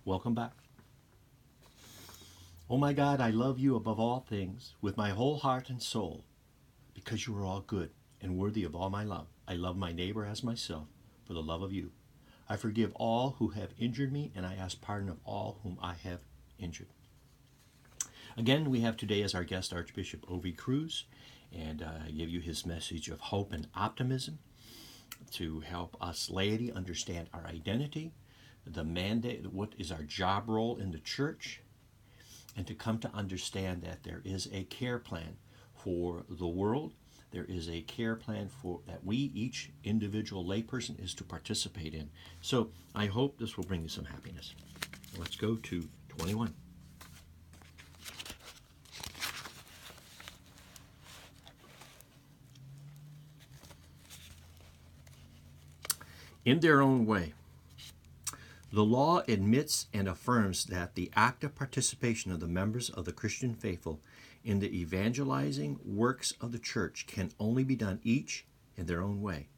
Welcome back. Oh my God, I love you above all things with my whole heart and soul, because you are all good and worthy of all my love. I love my neighbor as myself for the love of you. I forgive all who have injured me, and I ask pardon of all whom I have injured. Again, we have today as our guest Archbishop O.V. Cruz, and I give you his message of hope and optimism to help us laity understand our identity, the mandate, what is our job role in the church, and to come to understand that there is a care plan for the world. There is a care plan for that we, each individual layperson, is to participate in. So I hope this will bring you some happiness. Let's go to 21. In their own way, the law admits and affirms that the active participation of the members of the Christian faithful in the evangelizing works of the church can only be done each in their own way.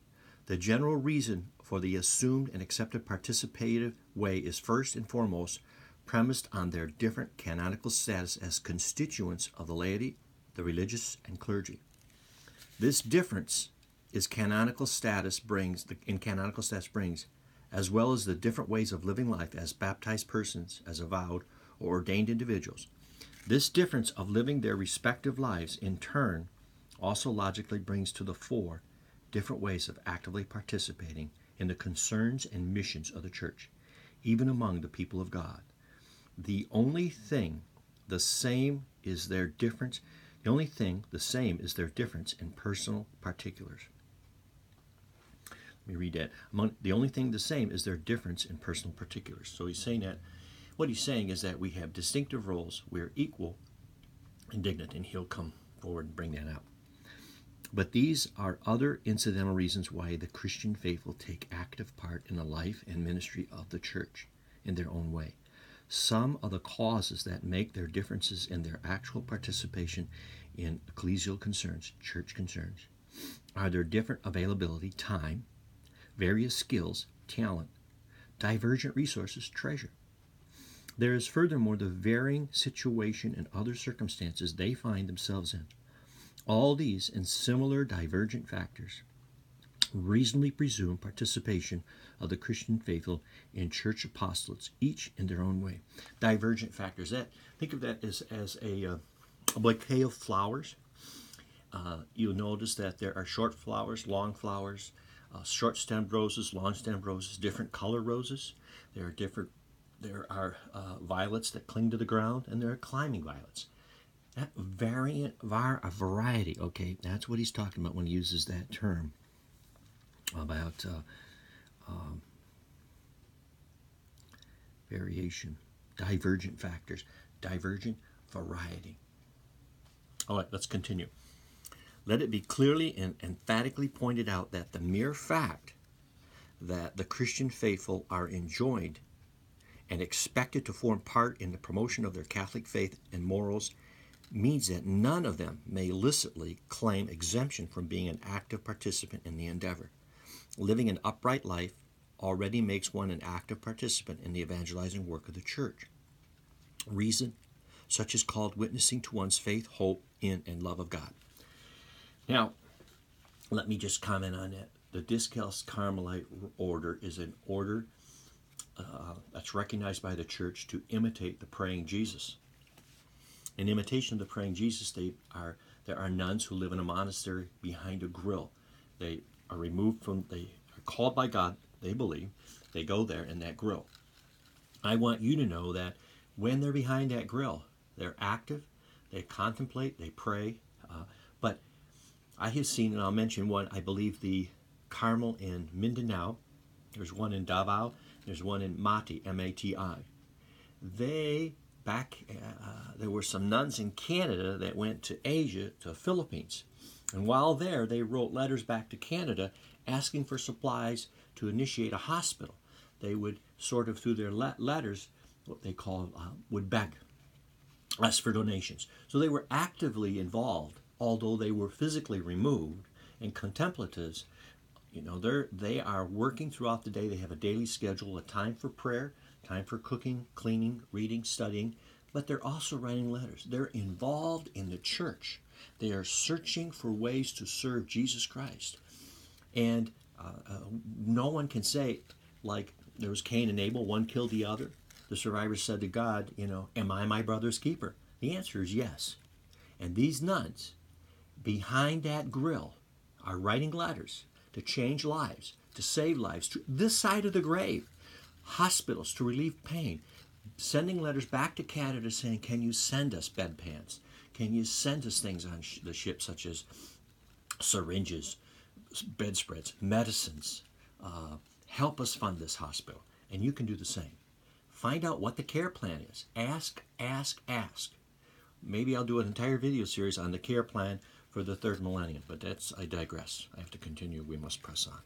The general reason for the assumed and accepted participative way is first and foremost premised on their different canonical status as constituents of the laity, the religious, and clergy. This difference is canonical status brings, as well as the different ways of living life as baptized persons, as avowed or ordained individuals. This difference of living their respective lives in turn also logically brings to the fore different ways of actively participating in the concerns and missions of the church, even among the people of God. The only thing the same is their difference. The only thing the same is their difference in personal particulars. Let me read that. The only thing the same is their difference in personal particulars. So he's saying that, what he's saying is that we have distinctive roles. We're equal and dignant, and he'll come forward and bring that out. But these are other incidental reasons why the Christian faithful take active part in the life and ministry of the church in their own way. Some of the causes that make their differences in their actual participation in ecclesial concerns, church concerns, are their different availability, time, various skills, talent, divergent resources, treasure. There is furthermore the varying situation and other circumstances they find themselves in. All these and similar divergent factors reasonably presume participation of the Christian faithful in church apostolates, each in their own way. Divergent factors. Think of that as a bouquet of flowers. You'll notice that there are short flowers, long flowers, short-stemmed roses, long-stemmed roses, different color roses. There are violets that cling to the ground, and there are climbing violets. That variety, okay, that's what he's talking about when he uses that term about variation, divergent factors, divergent variety. All right, let's continue. Let it be clearly and emphatically pointed out that the mere fact that the Christian faithful are enjoined and expected to form part in the promotion of their Catholic faith and morals means that none of them may licitly claim exemption from being an active participant in the endeavor. Living an upright life already makes one an active participant in the evangelizing work of the church. Reason, such as called witnessing to one's faith, hope in, and love of God. Now, let me just comment on that. The Discalced Carmelite order is an order that's recognized by the church to imitate the praying Jesus. In imitation of the praying Jesus, there are nuns who live in a monastery behind a grill. They are called by God, they believe. They go there in that grill. I want you to know that when they're behind that grill, they're active, they contemplate, they pray, but I have seen, and I'll mention one, I believe the Carmel in Mindanao, there's one in Davao, there's one in Mati, M-A-T-I. There were some nuns in Canada that went to Asia, to the Philippines. And while there, they wrote letters back to Canada asking for supplies to initiate a hospital. They would sort of, through their letters, what they call, would beg us for donations. So they were actively involved, although they were physically removed and contemplatives You know, they are working throughout the day. They have a daily schedule, a time for prayer, time for cooking, cleaning, reading, studying, but they're also writing letters. They're involved in the church. They are searching for ways to serve Jesus Christ. And no one can say, like there was Cain and Abel, one killed the other. The survivors said to God, you know, am I my brother's keeper? The answer is yes. And these nuns, behind that grill, are writing letters to change lives, to save lives, to this side of the grave, hospitals to relieve pain, sending letters back to Canada saying, can you send us bedpans? Can you send us things on the ship such as syringes, bedspreads, medicines? Help us fund this hospital. And you can do the same. Find out what the care plan is. Ask, ask, ask. Maybe I'll do an entire video series on the care plan for the third millennium, but I digress. I have to continue. We must press on.